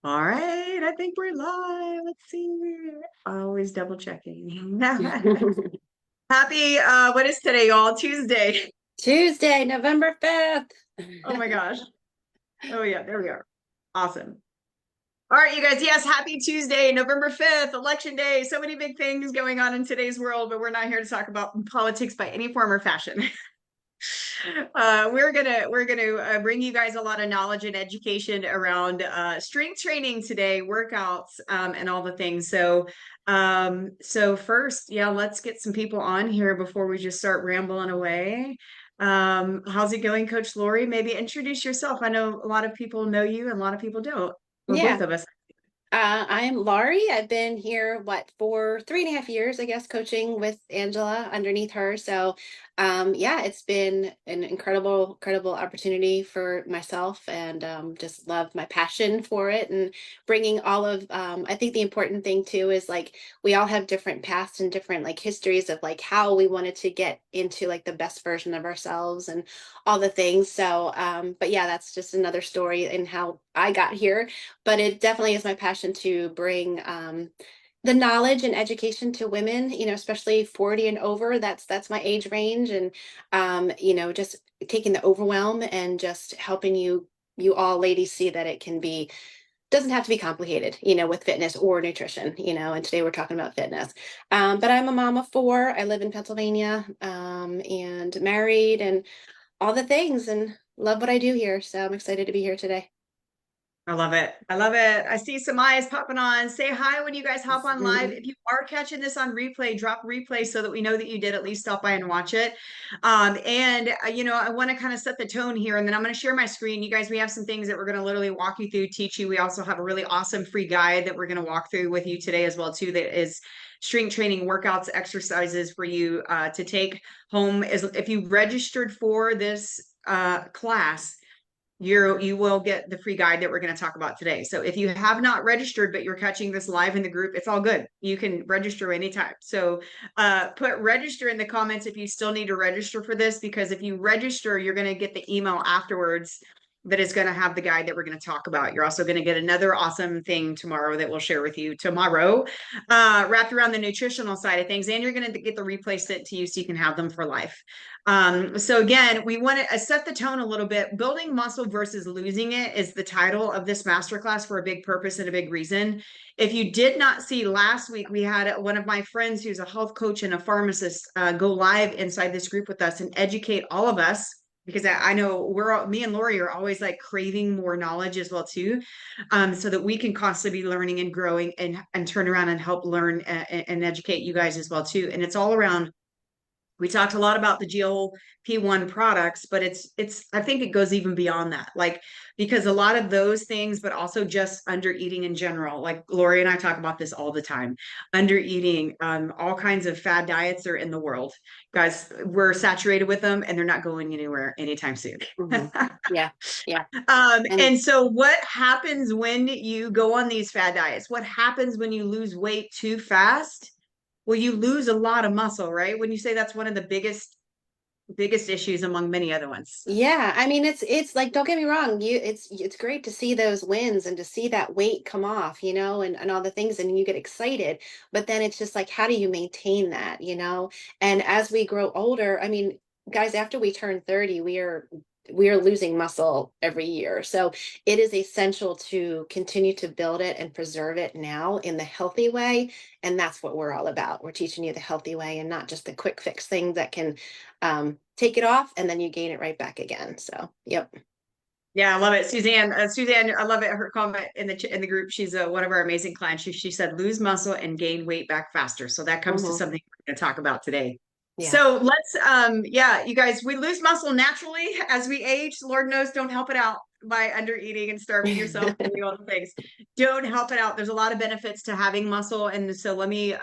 All right, I think we're live. Let's see. Always double checking. Happy, what is today, y'all? Tuesday. Tuesday, November 5th. Oh my gosh. Oh yeah, there we are. Awesome. All right, you guys. Yes, happy Tuesday, November 5th, election day. So many big things going on in today's world, but we're not here to talk about politics by any form or fashion. We're gonna bring you guys a lot of knowledge and education around strength training today, workouts, and all the things. So first, yeah, let's get some people on here before we just start rambling away. How's it going, Coach Lori? Maybe introduce yourself. I know a lot of people know you and a lot of people don't. Well, both Yeah, of us. I'm Laurie. I've been here, for 3.5 years, I guess, coaching with Angela underneath her. So, yeah, it's been an incredible opportunity for myself, and just love my passion for it and bringing all of. I think the important thing too is like we all have different paths and different like histories of like how we wanted to get into like the best version of ourselves and all the things. So, but yeah, that's just another story in how I got here, but it definitely is my passion to bring the knowledge and education to women, especially 40 and over. That's my age range, and just taking the overwhelm and just helping you all ladies see that it can be doesn't have to be complicated, with fitness or nutrition, and today we're talking about fitness. But I'm a mom of four. I live in Pennsylvania, and married and all the things, and love what I do here. So I'm excited to be here today. I love it. I love it. I see some eyes popping on. Say hi when you guys hop on live. If you are catching this on replay, drop replay so that we know that you did at least stop by and watch it. I want to kind of set the tone here, and then I'm going to share my screen. You guys, we have some things that we're going to literally walk you through, teach you. We also have a really awesome free guide that we're going to walk through with you today as well, too, that is strength training workouts, exercises for you to take home. If you registered for this class, you will get the free guide that we're going to talk about today. So if you have not registered, but you're catching this live in the group, it's all good. You can register anytime. So put register in the comments if you still need to register for this, because if you register, you're going to get the email afterwards that is going to have the guide that we're going to talk about. You're also going to get another awesome thing tomorrow that we'll share with you tomorrow, wrapped around the nutritional side of things. And you're going to get the replay sent to you so you can have them for life. So again, we want to set the tone a little bit. Building muscle versus losing it is the title of this masterclass for a big purpose and a big reason. If you did not see last week, we had one of my friends who's a health coach and a pharmacist go live inside this group with us and educate all of us, because I know me and Lori are always like craving more knowledge as well too, so that we can constantly be learning and growing and turn around and help learn and educate you guys as well too. And it's all around. We talked a lot about the GLP-1 products, but I think it goes even beyond that. Like, because a lot of those things, but also just under eating in general. Like Lori and I talk about this all the time. Under eating, all kinds of fad diets are in the world. Guys, we're saturated with them and they're not going anywhere anytime soon. Mhm. Yeah, yeah. And And so what happens when you go on these fad diets? What happens when you lose weight too fast? Well, you lose a lot of muscle, right? When you say that's one of the biggest issues among many other ones. yeah, I mean it's like don't get me wrong, it's great to see those wins and to see that weight come off, and all the things and you get excited. But then it's just like how do you maintain that, And as we grow older, I mean, guys, after we turn 30, we are losing muscle every year. So it is essential to continue to build it and preserve it now in the healthy way. And that's what we're all about. We're teaching you the healthy way and not just the quick fix thing that can take it off and then you gain it right back again. So, yep. Yeah, I love it. Suzanne, I love it. Her comment in the group, she's one of our amazing clients. She said, lose muscle and gain weight back faster. So that comes to Hmm. something we're going to talk about today. Yeah. So let's, yeah, you guys, we lose muscle naturally as we age. Lord knows, don't help it out by under eating and starving yourself and doing all the things. Don't help it out. There's a lot of benefits to having muscle. And so let me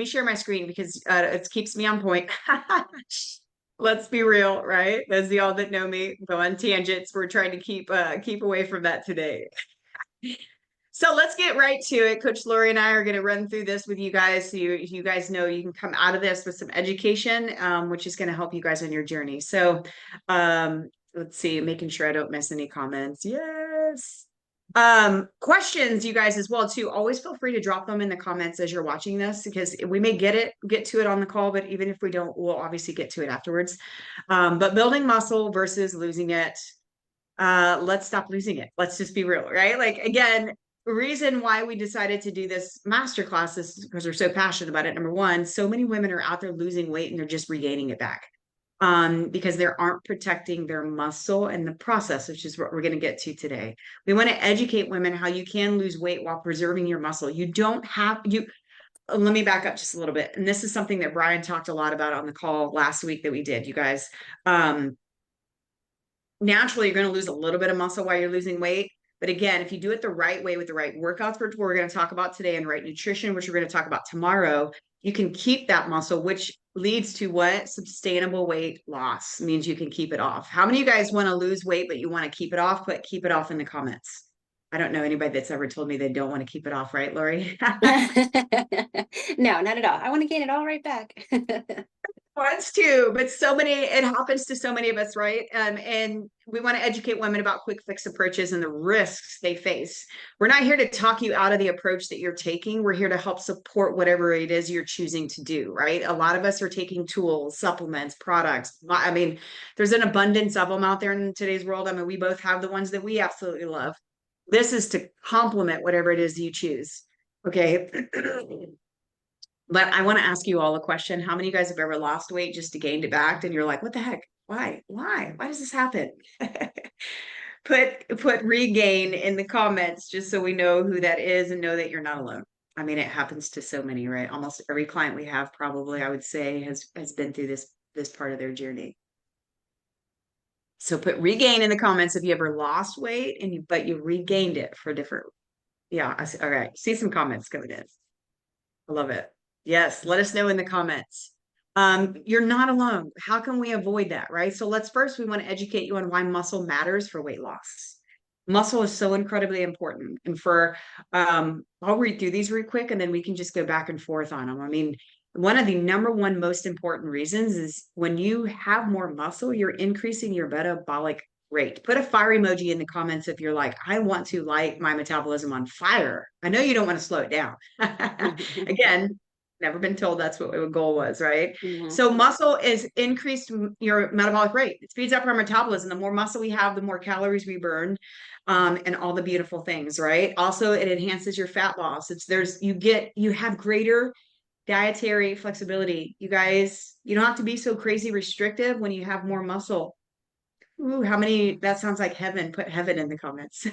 share my screen because it keeps me on point. Let's be real, right? Those of y'all that know me go on tangents. We're trying to keep away from that today. So let's get right to it. Coach Lori and I are going to run through this with you guys. So you guys know you can come out of this with some education, which is going to help you guys on your journey. So let's see, making sure I don't miss any comments. Yes. Questions, you guys, as well too. Always feel free to drop them in the comments as you're watching this, because we may get to it on the call, but even if we don't, we'll obviously get to it afterwards. But building muscle versus losing it. Let's stop losing it. Let's just be real, right? Like, again, the reason why we decided to do this masterclass is because we're so passionate about it. Number one, so many women are out there losing weight and they're just regaining it back, because they aren't protecting their muscle in the process, which is what we're going to get to today. We want to educate women how you can lose weight while preserving your muscle. You don't have you. Let me back up just a little bit. And this is something that Brian talked a lot about on the call last week that we did, you guys. Naturally, you're going to lose a little bit of muscle while you're losing weight. But again, if you do it the right way with the right workouts, which we're going to talk about today, and right nutrition, which we're going to talk about tomorrow, you can keep that muscle, which leads to what? Sustainable weight loss means you can keep it off. How many of you guys want to lose weight, but you want to keep it off? Put keep it off in the comments. I don't know anybody that's ever told me they don't want to keep it off, right, Lori? No, not at all. I want to gain it all right back. Wants to, but so many, it happens to so many of us, right? And we want to educate women about quick fix approaches and the risks they face. We're not here to talk you out of the approach that you're taking. We're here to help support whatever it is you're choosing to do, right? A lot of us are taking tools, supplements, products. I mean, there's an abundance of them out there in today's world. I mean, we both have the ones that we absolutely love. This is to complement whatever it is you choose. Okay. But I want to ask you all a question. How many of you guys have ever lost weight just to gain it back? And you're like, what the heck? Why? Why does this happen? Put regain in the comments just so we know who that is and know that you're not alone. I mean, it happens to so many, right? Almost every client we have probably, I would say, has been through this part of their journey. So put regain in the comments if you ever lost weight but you regained it for different. Yeah, all right. See some comments coming in. I love it. Yes, let us know in the comments. You're not alone. How can we avoid that, right? So we want to educate you on why muscle matters for weight loss. Muscle is so incredibly important. And I'll read through these real quick and then we can just go back and forth on them. I mean, one of the number one most important reasons is when you have more muscle, you're increasing your metabolic rate. Put a fire emoji in the comments if you're like, I want to light my metabolism on fire. I know you don't want to slow it down. Again, never been told that's what the goal was, right? Mhm. So muscle is increased your metabolic rate. It speeds up our metabolism. The more muscle we have, the more calories we burn, and all the beautiful things, right? Also, it enhances your fat loss. You have greater dietary flexibility. You guys, you don't have to be so crazy restrictive when you have more muscle. Ooh, that sounds like heaven. Put heaven in the comments.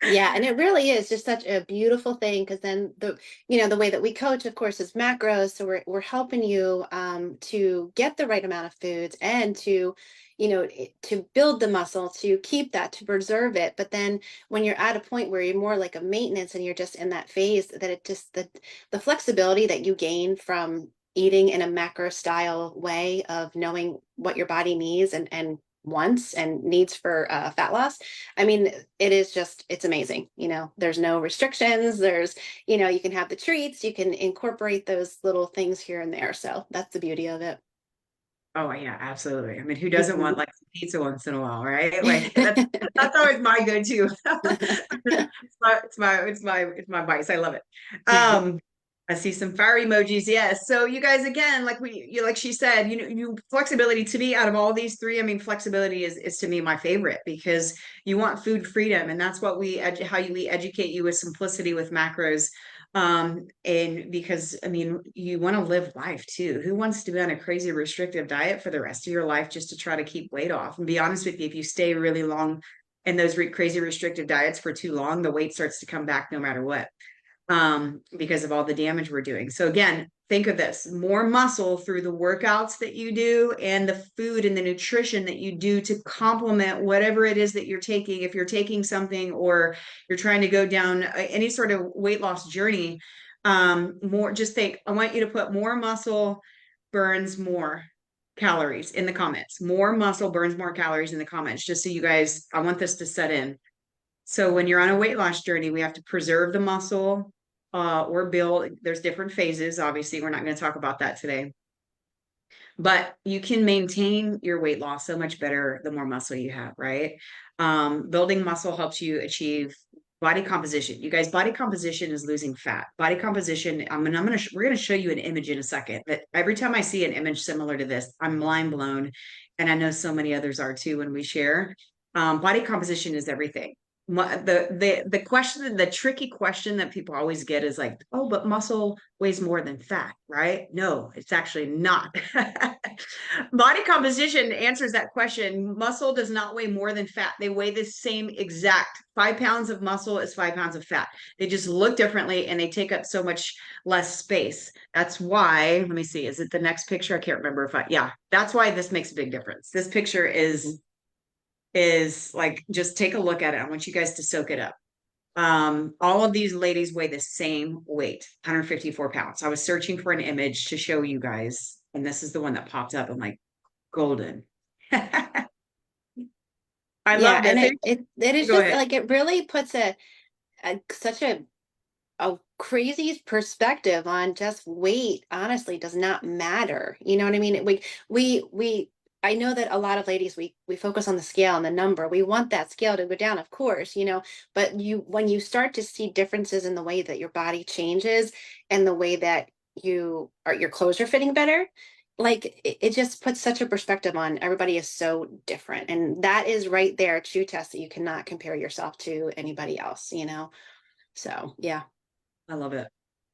Yeah, and it really is just such a beautiful thing because then the way that we coach, of course, is macros. So we're helping you to get the right amount of foods and to build the muscle, to keep that, to preserve it. But then when you're at a point where you're more like a maintenance and you're just in that phase, that the flexibility that you gain from eating in a macro style way of knowing what your body needs and wants and needs for fat loss. I mean, it's amazing. There's no restrictions. You can have the treats, you can incorporate those little things here and there. So that's the beauty of it. Oh yeah, absolutely. I mean, who doesn't want Mhm. like some pizza once in a while, right? Like that's always my go-to. It's my vice. I love it. I see some fire emojis. Yes. So you guys, again, like she said, flexibility to me out of all these three. I mean, flexibility is to me my favorite because you want food freedom, and that's what we educate you with simplicity with macros. And because I mean, you want to live life too. Who wants to be on a crazy restrictive diet for the rest of your life just to try to keep weight off? And be honest with you, if you stay really long in those crazy restrictive diets for too long, the weight starts to come back no matter what, because of all the damage we're doing. So again, think of this: more muscle through the workouts that you do and the food and the nutrition that you do to complement whatever it is that you're taking. If you're taking something or you're trying to go down any sort of weight loss journey, I want you to put more muscle burns more calories in the comments. More muscle burns more calories in the comments, just so you guys, I want this to set in. So when you're on a weight loss journey, we have to preserve the muscle, or build. There's different phases. Obviously, we're not going to talk about that today. but you can maintain your weight loss so much better the more muscle you have, right? Building muscle helps you achieve body composition. You guys, body composition is losing fat. Body composition, we're gonna show you an image in a second, but every time I see an image similar to this, I'm mind blown. And I know so many others are too when we share. Body composition is everything. The question, the tricky question that people always get is like, oh, but muscle weighs more than fat, right? No, it's actually not. Body composition answers that question. Muscle does not weigh more than fat. They weigh the same exact 5 pounds of muscle is 5 pounds of fat. They just look differently and they take up so much less space. That's why, let me see, is it the next picture? I can't remember if yeah, that's why this makes a big difference. This picture is like, just take a look at it. I want you guys to soak it up. All of these ladies weigh the same weight, 154 pounds. I was searching for an image to show you guys, and this is the one that popped up. I'm like, golden. I Yeah, love and this. it is Go just ahead. like it really puts such a crazy perspective on just weight. Honestly, does not matter. You know what I mean? We I know that a lot of ladies, we focus on the scale and the number. We want that scale to go down, of course, but when you start to see differences in the way that your body changes and the way that your clothes are fitting better, like it just puts such a perspective on everybody is so different. And that is right there, a true test that you cannot compare yourself to anybody else. So yeah. I love it.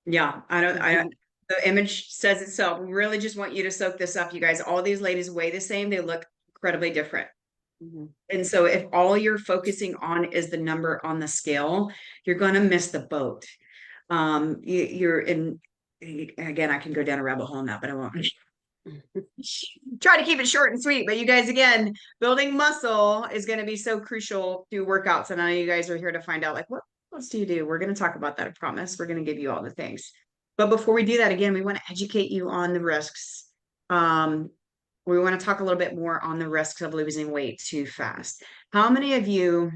Yeah, I don't, the image says itself. We really just want you to soak this up, you guys. All these ladies weigh the same. They look incredibly different. Mhm. And so if all you're focusing on is the number on the scale, you're going to miss the boat. You're in, again, I can go down a rabbit hole now, but I won't. Try to keep it short and sweet. But you guys, again, building muscle is going to be so crucial to workouts. And I know you guys are here to find out, like, what else do you do? We're going to talk about that. I promise. We're going to give you all the things. But before we do that, again, we want to educate you on the risks. Um, we want to talk a little bit more on the risks of losing weight too fast. How many of you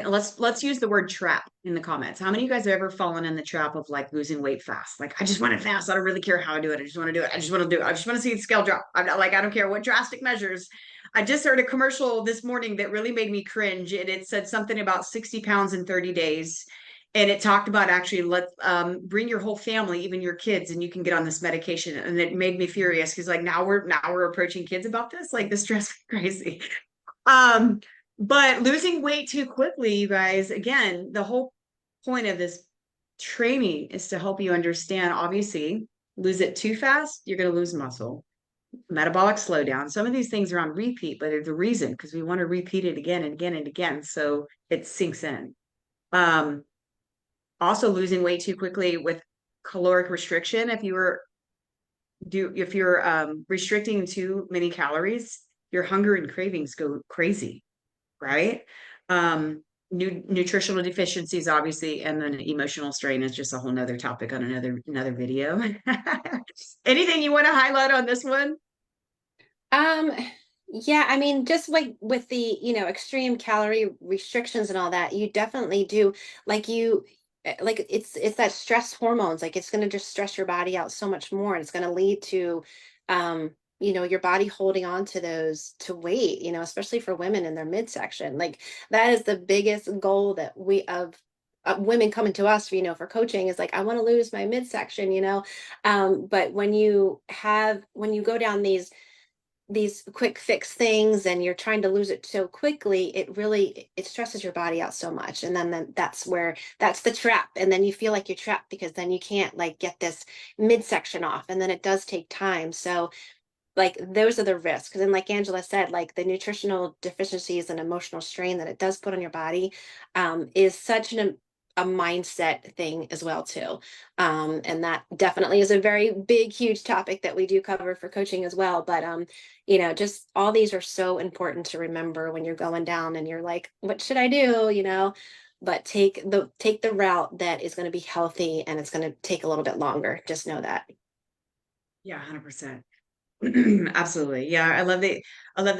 let's use the word trap in the comments. How many of you guys have ever fallen in the trap of like losing weight fast? Like, I just want it fast. I don't really care how I do it. I just want to do it. I just want to do it. I just want to see the scale drop. I'm not like, I don't care what drastic measures. I just heard a commercial this morning that really made me cringe. And it said something about 60 pounds in 30 days. And it talked about actually bring your whole family, even your kids, and you can get on this medication. And it made me furious because like now we're approaching kids about this. Like this dress crazy. Um, but losing weight too quickly, you guys, again, the whole point of this training is to help you understand, obviously, lose it too fast, you're going to lose muscle. Metabolic slowdown. Some of these things are on repeat, but they're the reason because we want to repeat it again and again and again. So it sinks in. Um, Also losing weight too quickly with caloric restriction. If you're restricting too many calories, your hunger and cravings go crazy, right? Nutritional deficiencies, obviously, and then emotional strain is just a whole nother topic on another video. Anything you want to highlight on this one? Um, yeah, I mean, just like with the, extreme calorie restrictions and all that, you definitely do like like it's that stress hormones, like it's going to just stress your body out so much more, and it's going to lead to your body holding on to those to weight, especially for women in their midsection. Like that is the biggest goal that we of women coming to us, for coaching is like, I want to lose my midsection, but when you go down these quick fix things and you're trying to lose it so quickly, it stresses your body out so much. And then that's the trap, and then you feel like you're trapped because then you can't like get this midsection off, and then it does take time. So like those are the risks. And like Angela said, like the nutritional deficiencies and emotional strain that it does put on your body is such a mindset thing as well too. And that definitely is a very big, huge topic that we do cover for coaching as well. But just all these are so important to remember when you're going down and you're like, what should I do? But take the route that is going to be healthy, and it's going to take a little bit longer. Just know that. Yeah, 100%. Absolutely. Yeah. I love that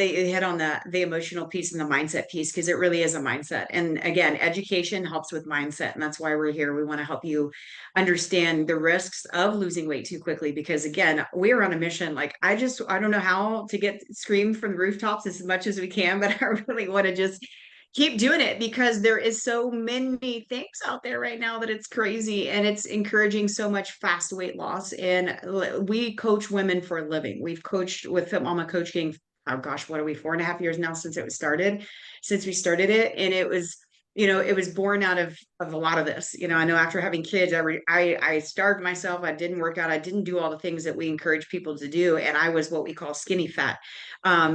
you hit on the emotional piece and the mindset piece because it really is a mindset. And again, education helps with mindset. And that's why we're here. We want to help you understand the risks of losing weight too quickly because again, we're on a mission. Like I don't know how to get screamed from the rooftops as much as we can, but I really want to just keep doing it because there is so many things out there right now that it's crazy and it's encouraging so much fast weight loss. And we coach women for a living. We've coached with Mama Coaching. Oh gosh, what are we, 4.5 years now since it was started, since we started it. And it was, it was born out of a lot of this. I know after having kids, I starved myself. I didn't work out. I didn't do all the things that we encourage people to do. And I was what we call skinny fat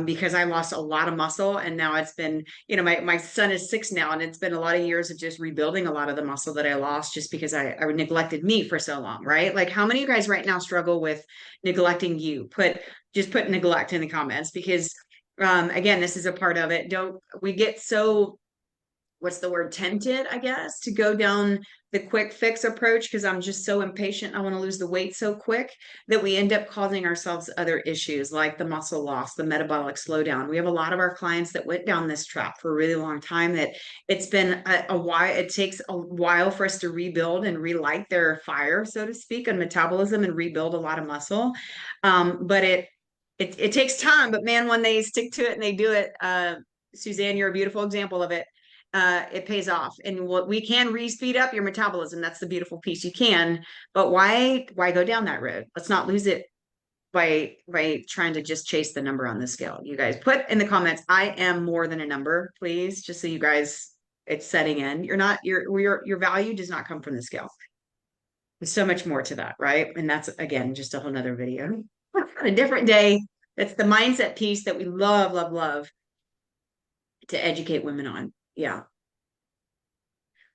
because I lost a lot of muscle. And now it's been, my son is 6 now, and it's been a lot of years of just rebuilding a lot of the muscle that I lost just because I neglected me for so long, right? Like, how many of you guys right now struggle with neglecting you? Just put neglect in the comments because, again, this is a part of it. Don't we get so what's the word, tempted, I guess, to go down the quick fix approach because I'm just so impatient. I want to lose the weight so quick that we end up causing ourselves other issues like the muscle loss, the metabolic slowdown. We have a lot of our clients that went down this trap for a really long time that it's been a while. It takes a while for us to rebuild and relight their fire, so to speak, on metabolism and rebuild a lot of muscle. But it takes time, but man, when they stick to it and they do it, Suzanne, you're a beautiful example of it. It pays off. And what we can re-speed up your metabolism. That's the beautiful piece. You can, but why go down that road? Let's not lose it by trying to just chase the number on the scale. You guys put in the comments, I am more than a number, please, just so you guys, it's setting in. You're not, your value does not come from the scale. There's so much more to that, right? And that's again just a whole nother video. On a different day. That's the mindset piece that we love, love, love to educate women on. Yeah.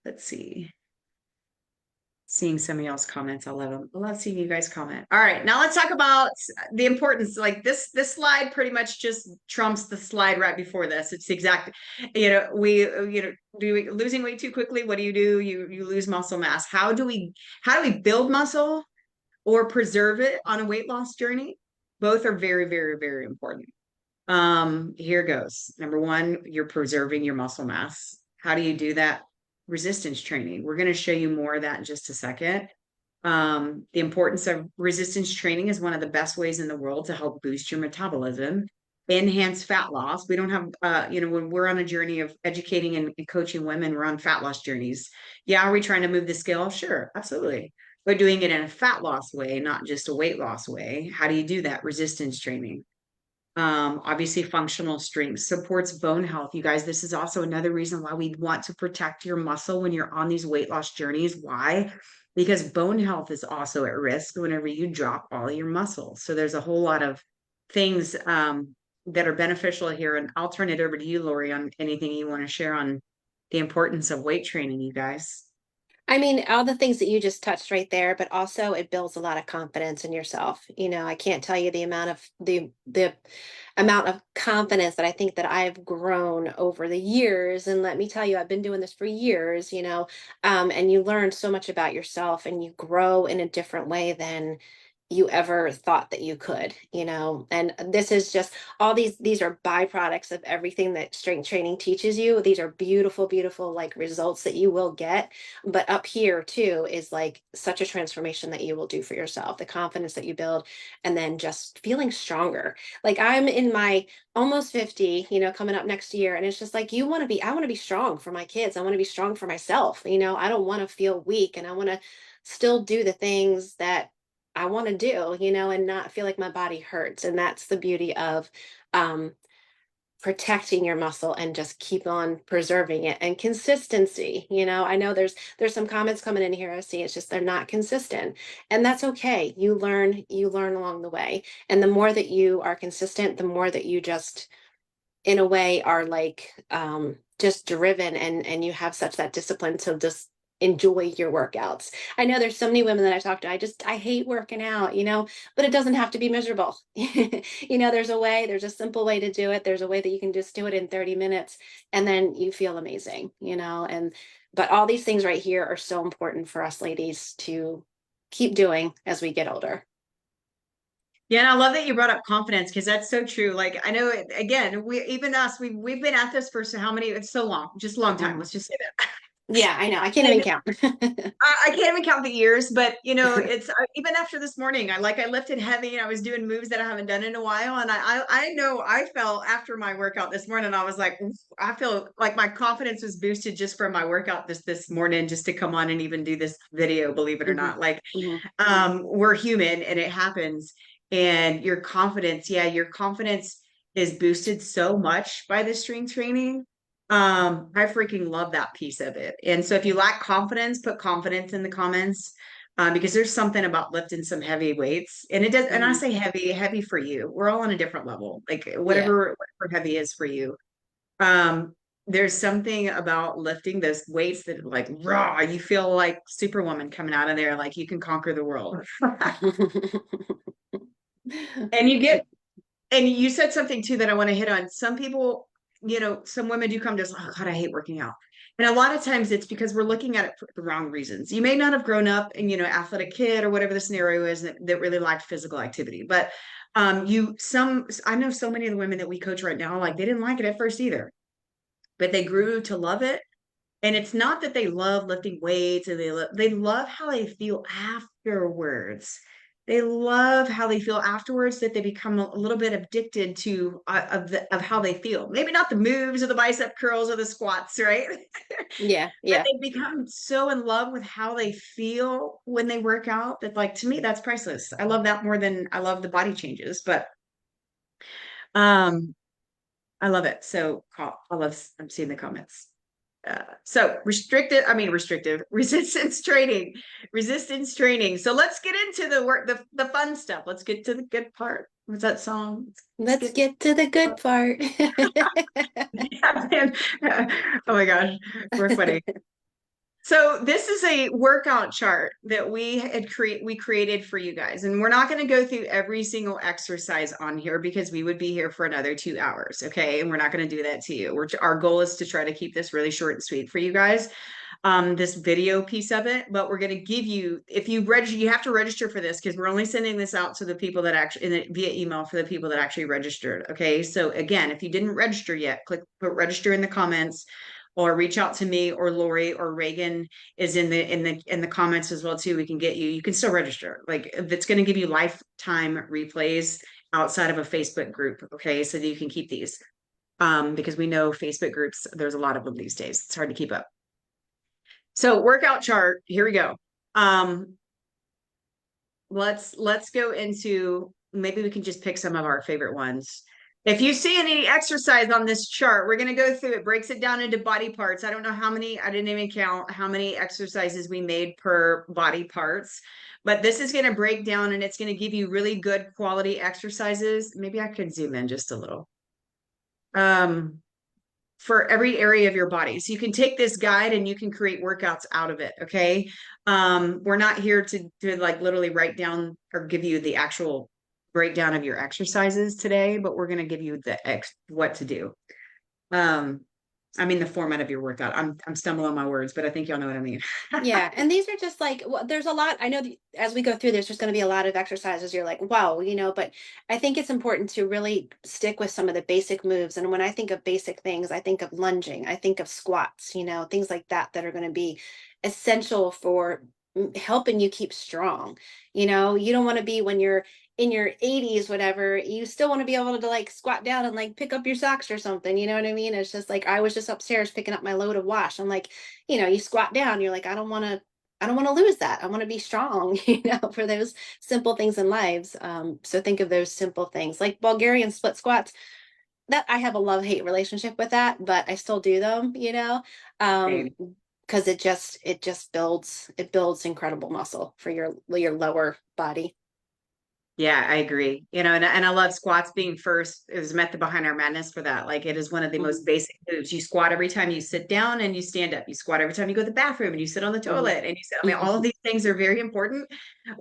Let's see. Seeing some of y'all's comments. I love them. I love seeing you guys comment. All right, now let's talk about the importance. Like this slide pretty much just trumps the slide right before this. It's exactly, losing weight too quickly. What do? You lose muscle mass. How do we build muscle or preserve it on a weight loss journey? Both are very, very, very important. Here goes. Number one, you're preserving your muscle mass. How do you do that? Resistance training. We're going to show you more of that in just a second. The importance of resistance training is one of the best ways in the world to help boost your metabolism, enhance fat loss. We don't have, when we're on a journey of educating and coaching women, we're on fat loss journeys. Yeah, are we trying to move the scale? Sure, absolutely. But doing it in a fat loss way, not just a weight loss way. How do you do that? Resistance training. Obviously functional strength supports bone health. You guys, this is also another reason why we want to protect your muscle when you're on these weight loss journeys. Why? Because bone health is also at risk whenever you drop all your muscle. So there's a whole lot of things that are beneficial here. And I'll turn it over to you, Lori, on anything you want to share on the importance of weight training, you guys. I mean, all the things that you just touched right there, but also it builds a lot of confidence in yourself. I can't tell you the amount of confidence that I think that I've grown over the years. And let me tell you, I've been doing this for years, and you learn so much about yourself and you grow in a different way than you ever thought that you could, and this is just all these are byproducts of everything that strength training teaches you. These are beautiful, beautiful like results that you will get, but up here too is like such a transformation that you will do for yourself, the confidence that you build, and then just feeling stronger. Like I'm in my almost 50, coming up next year, and it's just like I want to be strong for my kids. I want to be strong for myself. I don't want to feel weak, and I want to still do the things that I want to do, and not feel like my body hurts. And that's the beauty of um, protecting your muscle and just keep on preserving it. And consistency. I know there's some comments coming in here. I see it's just they're not consistent, and that's okay. You learn along the way, and the more that you are consistent, the more that you just in a way are like just driven, and you have such that discipline to just enjoy your workouts. I know there's so many women that I talk to, I hate working out, but it doesn't have to be miserable. There's a simple way to do it. There's a way that you can just do it in 30 minutes and then you feel amazing, and but all these things right here are so important for us ladies to keep doing as we get older. Yeah, and I love that you brought up confidence because that's so true. Like I know again, we've been at this for so how many, it's so long, just a long time. Mhm. Let's just say that. Yeah, I know. I can't even And count. I can't even count the years, but it's even after this morning, I lifted heavy and I was doing moves that I haven't done in a while. And I know I felt after my workout this morning, I was like, "Oof," I feel like my confidence was boosted just from my workout this morning, just to come on and even do this video, believe it or Hmm. not. Like, Hmm. we're human and it happens. And your confidence is boosted so much by the strength training. I freaking love that piece of it. And so if you lack confidence, put confidence in the comments. Because there's something about lifting some heavy weights, and it does. And I Hmm. say heavy for you. We're all on a different level, like Yeah. whatever heavy is for you. Um, there's something about lifting those weights that like raw. You feel like Superwoman coming out of there, like you can conquer the world. And you get, and you said something too that I want to hit on. Some people, some women do come to us, oh God, I hate working out. And a lot of times it's because we're looking at it for the wrong reasons. You may not have grown up in, athletic kid or whatever the scenario is that really lacked physical activity. But I know so many of the women that we coach right now, like they didn't like it at first either, but they grew to love it. And it's not that they love lifting weights and they love how they feel afterwards. They love how they feel afterwards, that they become a little bit addicted to of how they feel. Maybe not the moves or the bicep curls or the squats, right? Yeah. But Yeah. they become so in love with how they feel when they work out that, like, to me, that's priceless. I love that more than I love the body changes, but um I love it. So I'm seeing the comments. So restrictive resistance training. So let's get into the work, the fun stuff. Let's get to the good part. What's that song? Let's Let's get. get to the good part. Yeah, man. Oh my gosh, we're funny. So this is a workout chart that we created for you guys. And we're not going to go through every single exercise on here because we would be here for another 2 hours. Okay. And we're not going to do that to you. Our goal is to try to keep this really short and sweet for you guys. This video piece of it, but we're going to give you, if you register, you have to register for this because we're only sending this out to the people that actually via email for the people that actually registered. Okay. So again, if you didn't register yet, put register in the comments, or reach out to me or Lori or Reagan is in the comments as well too. We can get you. You can still register. Like, it's going to give you lifetime replays outside of a Facebook group. Okay, so that you can keep these. Because we know Facebook groups, there's a lot of them these days. It's hard to keep up. So workout chart. Here we go. Um, let's go into, maybe we can just pick some of our favorite ones. If you see any exercise on this chart, we're going to go through it, breaks it down into body parts. I don't know how many, I didn't even count how many exercises we made per body parts, but this is going to break down and it's going to give you really good quality exercises. Maybe I could zoom in just a little. For every area of your body. So you can take this guide and you can create workouts out of it. Okay. We're not here to like literally write down or give you the actual breakdown of your exercises today, but we're going to give you what to do. Um, the format of your workout. I'm stumbling on my words, but I think y'all know what I mean. Yeah, and these are just like, well, there's a lot. I know as we go through, there's just going to be a lot of exercises. You're like, wow, but I think it's important to really stick with some of the basic moves. And when I think of basic things, I think of lunging, I think of squats, things like that that are going to be essential for helping you keep strong. You don't want to be when you're in your 80s, whatever, you still want to be able to like squat down and like pick up your socks or something. You know what I mean? It's just like I was just upstairs picking up my load of wash. I'm like, you squat down, you're like, I don't want to lose that. I want to be strong, for those simple things in lives. So think of those simple things like Bulgarian split squats. That I have a love-hate relationship with that, but I still do them, um, Same. because it builds incredible muscle for your lower body. Yeah, I agree. And I love squats being first. It was method behind our madness for that. Like, it is one of the most Hmm. basic moves. You squat every time you sit down and you stand up. You squat every time you go to the bathroom and you sit on the Hmm. toilet and you sit. All of these things are very important.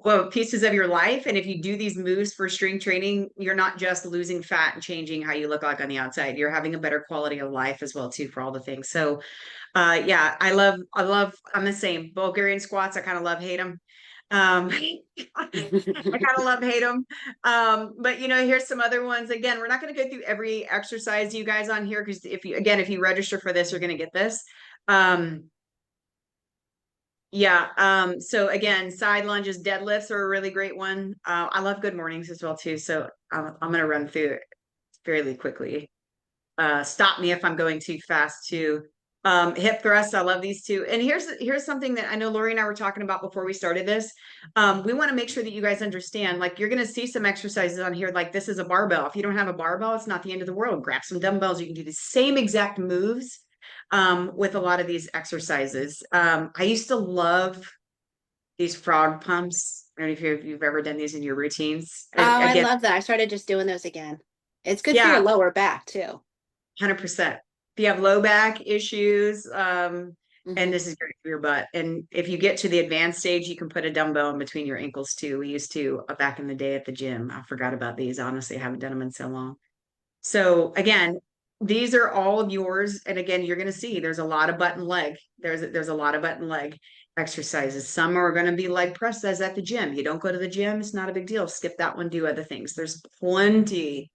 Well, pieces of your life. And if you do these moves for strength training, you're not just losing fat and changing how you look like on the outside. You're having a better quality of life as well too for all the things. So yeah, I'm the same. Bulgarian squats, I kind of love, hate them. I kind of love hate them. But you know, here's some other ones. Again, we're not going to go through every exercise you guys on here because if you register for this, you're going to get this. Um, yeah. So again, side lunges, deadlifts are a really great one. I love good mornings as well too. So I'm going to run through it fairly quickly. Stop me if I'm going too fast too. Hip thrusts, I love these two. And here's something that I know Lori and I were talking about before we started this. We want to make sure that you guys understand, like you're going to see some exercises on here, like this is a barbell. If you don't have a barbell, it's not the end of the world. Grab some dumbbells. You can do the same exact moves with a lot of these exercises. I used to love these frog pumps. I don't know if you've ever done these in your routines. Oh, I Again, love that. I started just doing those again. It's good for your yeah, lower back too. 100%. If you have low back issues, and Hmm. this is great for your butt. And if you get to the advanced stage, you can put a dumbbell in between your ankles too. We used to back in the day at the gym. I forgot about these. Honestly, I haven't done them in so long. So again, these are all of yours. And again, you're going to see there's a lot of butt and leg. There's a lot of butt and leg exercises. Some are going to be leg press as at the gym. You don't go to the gym, it's not a big deal. Skip that one, do other things. There's plenty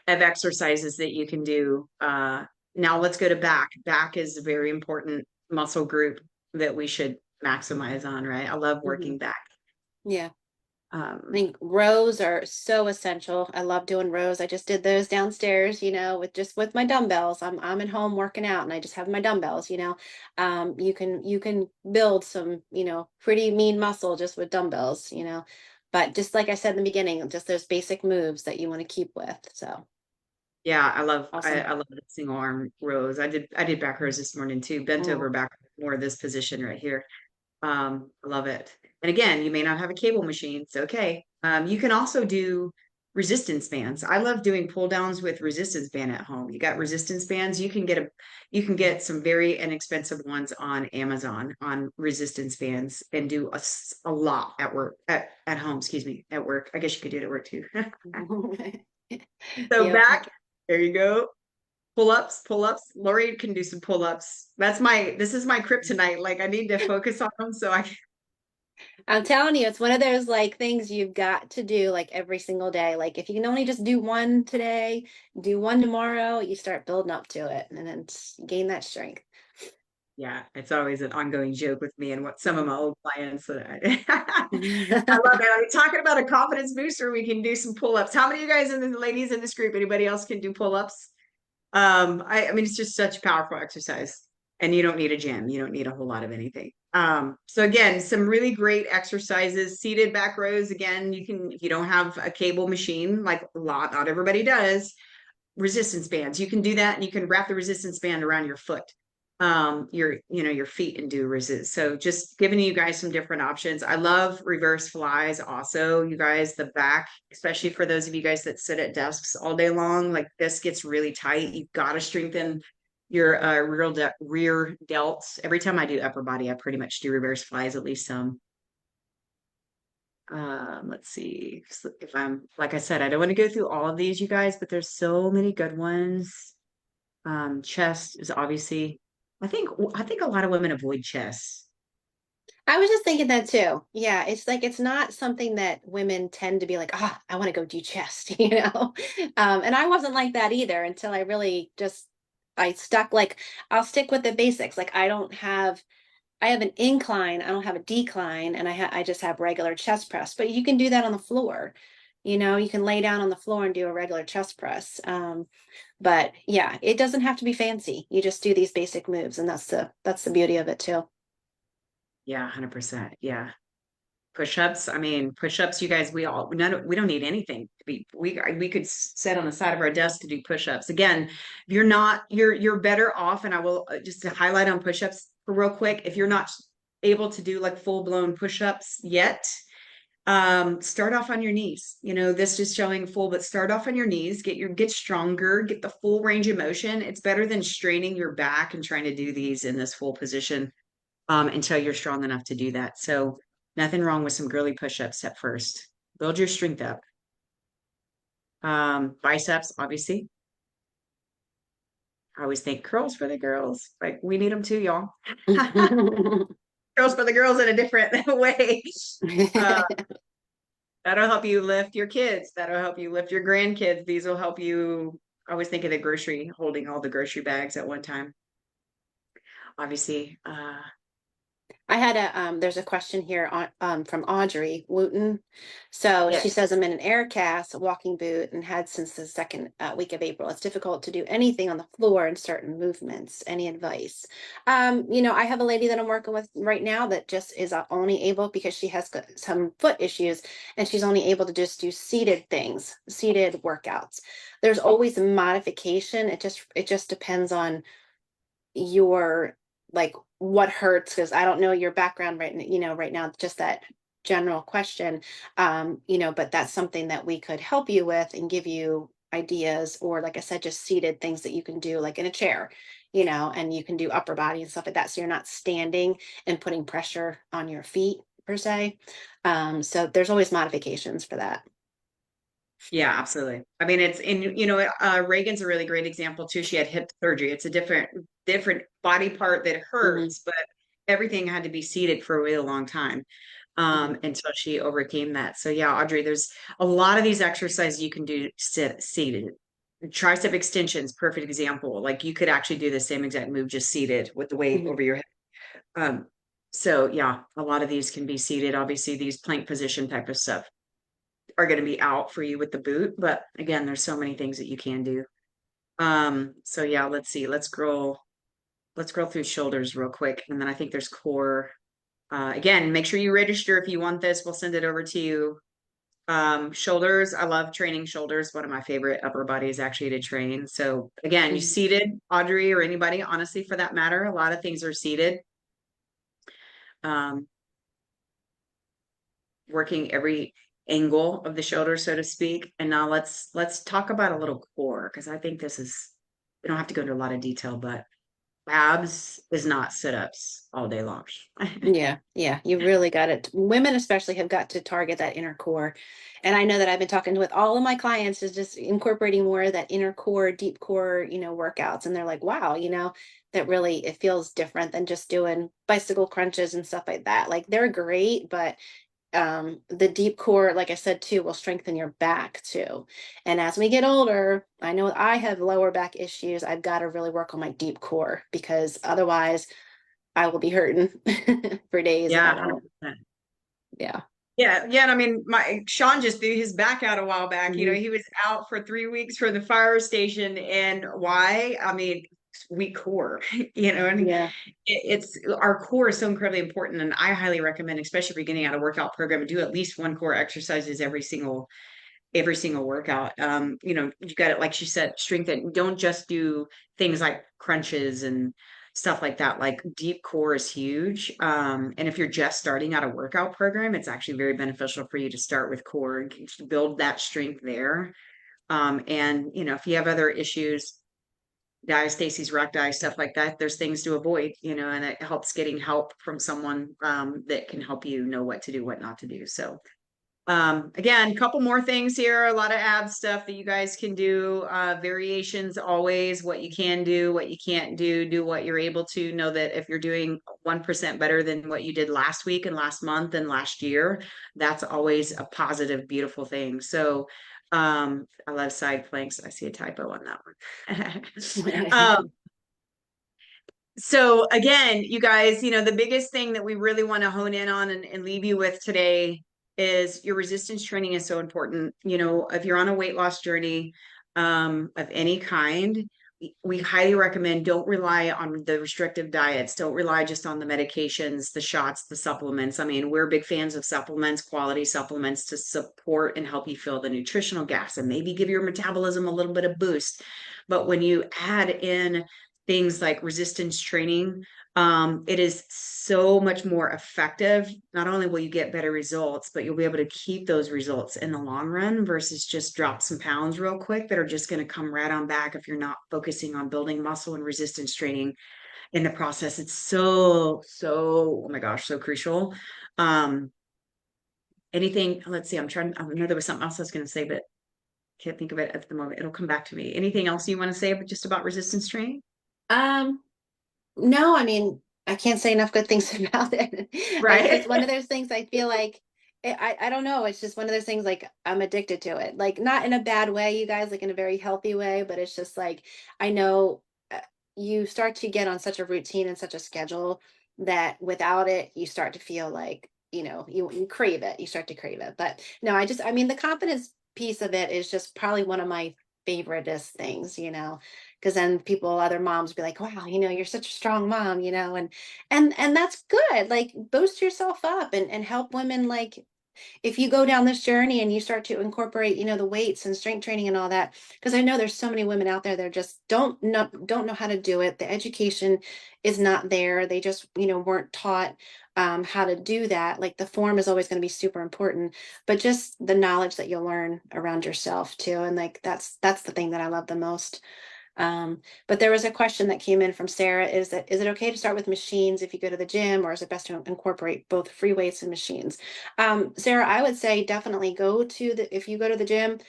of exercises that you can do. Now let's go to back. Back is a very important muscle group that we should maximize on, right? I love Hmm. working back. Yeah. I Um, think rows are so essential. I love doing rows. I just did those downstairs, with my dumbbells. I'm at home working out and I just have my dumbbells. You can build some, pretty mean muscle just with dumbbells. But just like I said in the beginning, just those basic moves that you want to keep with. So yeah, awesome. I love the single arm rows. I did back rows this morning too, bent Mm. over back more this position right here. I love it. And again, you may not have a cable machine. It's okay. You can also do resistance bands. I love doing pull downs with resistance band at home. You got resistance bands. You can get some very inexpensive ones on Amazon on resistance bands and do a lot at work at home, excuse me, at work. I guess you could do it at work too. So Yep. back, there you go. Pull-ups, pull-ups. Lori can do some pull-ups. This is my kryptonite. Like I need to focus on them so I I'm telling you, it's one of those like things you've got to do like every single day. Like if you can only just do one today, do one tomorrow, you start building up to it and then gain that strength. Yeah, it's always an ongoing joke with me and what some of my old clients that I love it. I'm talking about a confidence booster. We can do some pull-ups. How many of you guys in the ladies in this group, anybody else can do pull-ups? I mean, it's just such a powerful exercise. And you don't need a gym. You don't need a whole lot of anything. So again, some really great exercises. Seated back rows. Again, you can, if you don't have a cable machine, like not everybody does, resistance bands. You can do that and you can wrap the resistance band around your foot, your feet and do resist. So just giving you guys some different options. I love reverse flies also, you guys, the back, especially for those of you guys that sit at desks all day long, like this gets really tight. You've got to strengthen your rear delts. Every time I do upper body, I pretty much do reverse flies, at least some. Let's see if I'm, like I said, I don't want to go through all of these, you guys, but there's so many good ones. Chest is obviously, I think a lot of women avoid chess. I was just thinking that too. Yeah, it's like it's not something that women tend to be like, ah, I want to go do chest, you know? And I wasn't like that either until I really just I stuck like I'll stick with the basics. Like I have an incline, I don't have a decline, and I just have regular chest press. But you can do that on the floor. You can lay down on the floor and do a regular chest press. But yeah, it doesn't have to be fancy. You just do these basic moves, and that's the beauty of it too. Yeah, 100%. Yeah. Push-ups. I mean, push-ups, you guys, we don't need anything. We could sit on the side of our desk to do push-ups. Again, if you're better off, and I will just to highlight on push-ups real quick, if you're not able to do like full-blown push-ups yet, start off on your knees. This is showing full, but start off on your knees, get stronger, get the full range of motion. It's better than straining your back and trying to do these in this full position until you're strong enough to do that. So nothing wrong with some girly push-ups at first. Build your strength up. Biceps, obviously. I always think curls for the girls. Like we need them too, y'all. girls for the girls in a different way. Uh, that'll help you lift your kids. That'll help you lift your grandkids. These will help you. I always think of the grocery, holding all the grocery bags at one time. Obviously, I had there's a question here on from Audrey Wooten. So she yes. says, I'm in an air cast, a walking boot, and had since the second week of April. It's difficult to do anything on the floor in certain movements. Any advice? I have a lady that I'm working with right now that just is only able, because she has got some foot issues, and she's only able to just do seated things, seated workouts. There's always a modification. It just depends on your, like, what hurts, because I don't know your background right now, just that general question. But that's something that we could help you with and give you ideas, or like I said, just seated things that you can do like in a chair, and you can do upper body and stuff like that, so you're not standing and putting pressure on your feet per se. So there's always modifications for that. Yeah, absolutely. I mean, it's in, Reagan's a really great example too. She had hip surgery. It's a different body part that Hmm. hurts, but everything had to be seated for a really long time until she overcame that. So yeah, Audrey, there's a lot of these exercises you can do seated. Tricep extensions, perfect example. Like you could actually do the same exact move just seated with the weight Hmm. over your head. Um, so yeah, a lot of these can be seated. Obviously, these plank position type of stuff are going to be out for you with the boot. But again, there's so many things that you can do. So yeah, let's see. Let's scroll through shoulders real quick. And then I think there's core. Again, make sure you register if you want this. We'll send it over to you. Shoulders. I love training shoulders. One of my favorite upper bodies actually to train. So again, you Hmm. seated, Audrey, or anybody, honestly, for that matter. A lot of things are seated. Um, Working every angle of the shoulder, so to speak. And now let's talk about a little core, because I think this is, we don't have to go into a lot of detail, but abs is not sit-ups all day long. Yeah, yeah, you really got it. Women especially have got to target that inner core. And I know that I've been talking with all of my clients is just incorporating more of that inner core, deep core, workouts. And they're like, wow, that really, it feels different than just doing bicycle crunches and stuff like that. Like they're great, but the deep core, like I said too, will strengthen your back too. And as we get older, I know I have lower back issues. I've got to really work on my deep core, because otherwise I will be hurting for days if I Yeah, don't. 100%. Yeah. Yeah, yeah. And I mean, my Sean just threw his back out a while back. Hmm. He was out for 3 weeks for the fire station. And why? I mean, weak core, and Yeah. it's our core is so incredibly important. And I highly recommend, especially if you're getting out a workout program, do at least one core exercises every single workout. You got it, like she said, strengthen. Don't just do things like crunches and stuff like that. Like deep core is huge. And if you're just starting out a workout program, it's actually very beneficial for you to start with core and build that strength there. And if you have other issues, diastasis recti, stuff like that, there's things to avoid, and it helps getting help from someone that can help you know what to do, what not to do. So again, a couple more things here, a lot of ab stuff that you guys can do, variations always, what you can do, what you can't do what you're able to. Know that if you're doing 1% better than what you did last week and last month and last year, that's always a positive, beautiful thing. So I love side planks. I see a typo on that one. So again, you guys, the biggest thing that we really want to hone in on and leave you with today is your resistance training is so important. If you're on a weight loss journey of any kind, we highly recommend don't rely on the restrictive diets. Don't rely just on the medications, the shots, the supplements. I mean, we're big fans of supplements, quality supplements to support and help you fill the nutritional gaps and maybe give your metabolism a little bit of boost. But when you add in things like resistance training, it is so much more effective. Not only will you get better results, but you'll be able to keep those results in the long run versus just drop some pounds real quick that are just going to come right on back if you're not focusing on building muscle and resistance training in the process. It's so, oh my gosh, so crucial. Um, let's see, I know there was something else I was going to say, but can't think of it at the moment. It'll come back to me. Anything else you want to say just about resistance training? Um, no, I mean, I can't say enough good things about it. It's Right. one of those things I feel like I don't know. It's just one of those things like I'm addicted to it. Like not in a bad way, you guys, like in a very healthy way, but it's just like I know you start to get on such a routine and such a schedule that without it, you start to feel like, you crave it. You start to crave it. But no, I mean, the confidence piece of it is just probably one of my favoriteest things, because then other moms be like, wow, you're such a strong mom, and that's good. Like boost yourself up and help women. Like if you go down this journey and you start to incorporate, the weights and strength training and all that, because I know there's so many women out there that just don't know how to do it. The education is not there. They just, weren't taught how to do that. Like the form is always going to be super important, but just the knowledge that you'll learn around yourself too. And like that's the thing that I love the most. But there was a question that came in from Sarah, is it okay to start with machines if you go to the gym, or is it best to incorporate both free weights and machines? Sarah, I would say definitely if you go to the gym,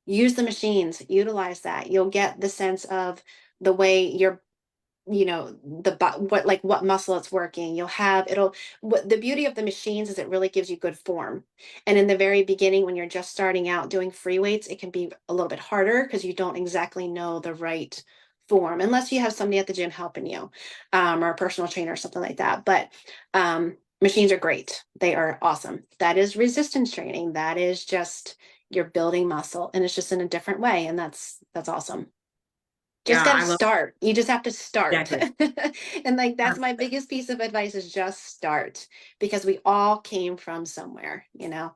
use the machines, utilize that. You'll get the sense of the way your what muscle it's working. The beauty of the machines is it really gives you good form. And in the very beginning, when you're just starting out doing free weights, it can be a little bit harder because you don't exactly know the right form unless you have somebody at the gym helping you, or a personal trainer or something like that. But machines are great. They are awesome. That is resistance training. That is just you're building muscle, and it's just in a different way, and that's awesome. Just Yeah, got to I love start. You just have to start. exactly. And like that's my biggest piece of advice is just start, because we all came from somewhere. So,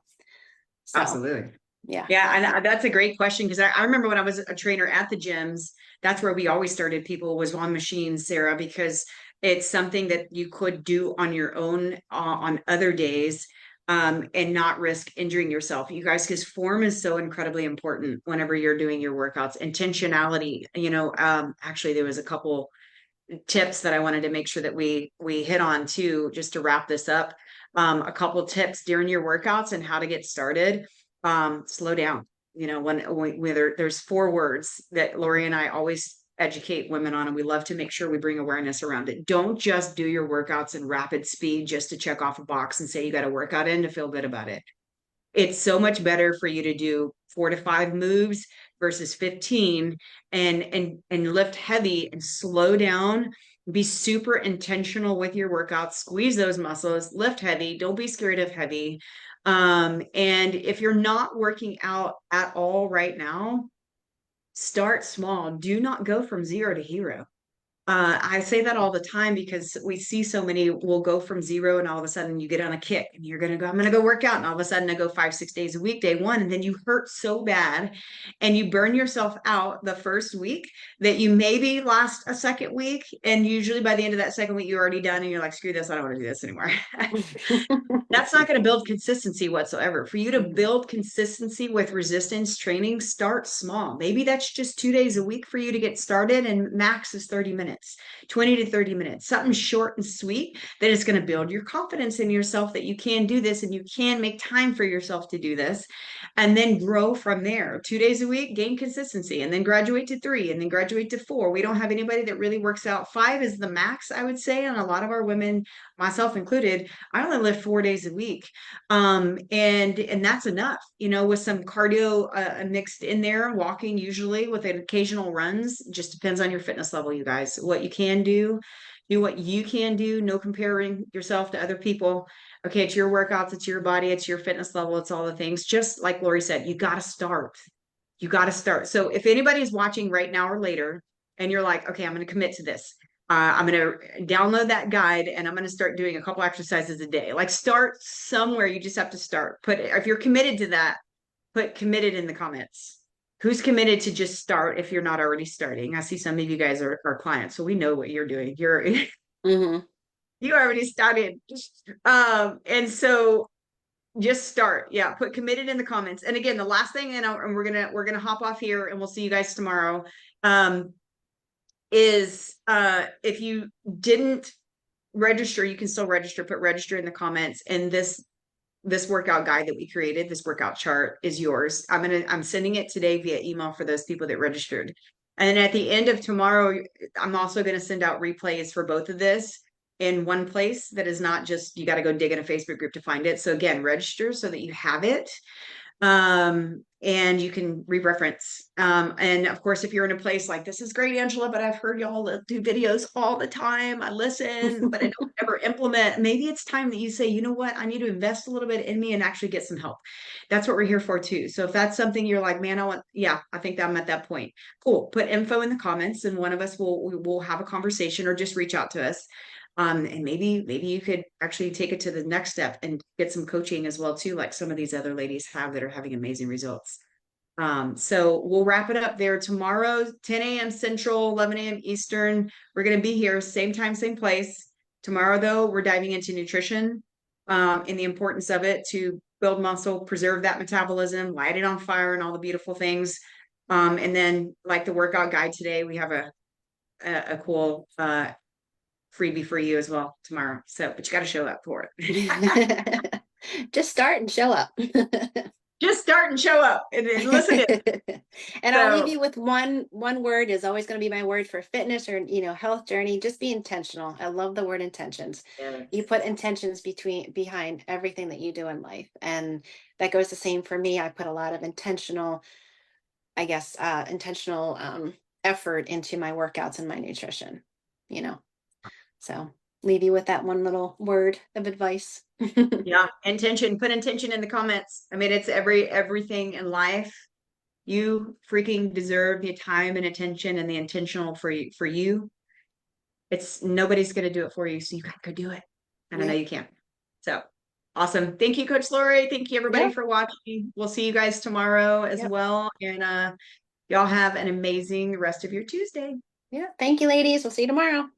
Absolutely. yeah. Yeah, and that's a great question because I remember when I was a trainer at the gyms, that's where we always started people was on machines, Sarah, because it's something that you could do on your own on other days, and not risk injuring yourself. You guys, because form is so incredibly important whenever you're doing your workouts. Intentionality, actually there was a couple tips that I wanted to make sure that we hit on too, just to wrap this up. A couple tips during your workouts and how to get started. Slow down. There's 4 words that Lori and I always educate women on, and we love to make sure we bring awareness around it. Don't just do your workouts in rapid speed just to check off a box and say you got a workout in to feel good about it. It's so much better for you to do 4 to 5 moves versus 15, and lift heavy and slow down. Be super intentional with your workouts, squeeze those muscles, lift heavy, don't be scared of heavy. And if you're not working out at all right now, start small. Do not go from zero to hero. I say that all the time because we see so many will go from zero and all of a sudden you get on a kick and you're going to go, I'm going to go work out. And all of a sudden I go 5, 6 days a week, day one. And then you hurt so bad and you burn yourself out the first week that you maybe last a second week. And usually by the end of that second week, you're already done and you're like, screw this, I don't want to do this anymore. That's not going to build consistency whatsoever. For you to build consistency with resistance training, start small. Maybe that's just 2 days a week for you to get started, and max is 30 minutes, 20 to 30 minutes, something short and sweet that is going to build your confidence in yourself that you can do this and you can make time for yourself to do this, and then grow from there. 2 days a week, gain consistency, and then graduate to 3, and then graduate to 4. We don't have anybody that really works out. 5 is the max, I would say. And a lot of our women, myself included, I only lift 4 days a week. And that's enough, with some cardio mixed in there, walking usually with an occasional runs. Just depends on your fitness level, you guys. What you can do what you can do. No comparing yourself to other people. Okay, it's your workouts, it's your body, it's your fitness level, it's all the things. Just like Lori said, you got to start. You got to start. So if anybody's watching right now or later, and you're like, okay, I'm going to commit to this. I'm going to download that guide and I'm going to start doing a couple exercises a day. Like start somewhere. You just have to start. If you're committed to that, put committed in the comments. Who's committed to just start if you're not already starting? I see some of you guys are clients, so we know what you're doing. Hmm. You already started. And so just start. Yeah, put committed in the comments. And again, the last thing, and we're gonna hop off here, and we'll see you guys tomorrow. Is if you didn't register, you can still register. Put register in the comments, and this workout guide that we created, this workout chart is yours. I'm sending it today via email for those people that registered. And at the end of tomorrow, I'm also going to send out replays for both of this. in one place that is not just you got to go dig in a Facebook group to find it. So again, register so that you have it. And you can re-reference. And of course, if you're in a place like this is great, Angela, but I've heard y'all do videos all the time. I listen, but I don't ever implement. Maybe it's time that you say, you know what, I need to invest a little bit in me and actually get some help. That's what we're here for too. So if that's something you're like, man, yeah, I think I'm at that point. Cool. Put info in the comments and one of us will have a conversation or just reach out to us. And maybe you could actually take it to the next step and get some coaching as well too, like some of these other ladies have that are having amazing results. So we'll wrap it up there tomorrow, 10 a.m. Central, 11 a.m. Eastern. We're going to be here, same time, same place. Tomorrow, though, we're diving into nutrition, and the importance of it to build muscle, preserve that metabolism, light it on fire, and all the beautiful things. And then, like the workout guide today, we have a cool freebie for you as well tomorrow. So, but you got to show up for it. Just start and show up. Just start and show up and listen in. And I'll leave So, you with one word is always going to be my word for fitness or, health journey. Just be intentional. I love the word intentions. yes. You put intentions behind everything that you do in life. And that goes the same for me. I put a lot of intentional, I guess, effort into my workouts and my nutrition, you know. So leave you with that one little word of advice. Yeah, intention. Put intention in the comments. I mean, it's everything in life. You freaking deserve the time and attention and the intentional for you. It's nobody's gonna do it for you, so you gotta go do it. And I know Yeah. you can. So awesome. Thank you, Coach Lori. Thank you everybody Yep. for watching. We'll see you guys tomorrow as Yep. well. And y'all have an amazing rest of your Tuesday. Yeah. Thank you, ladies. We'll see you tomorrow.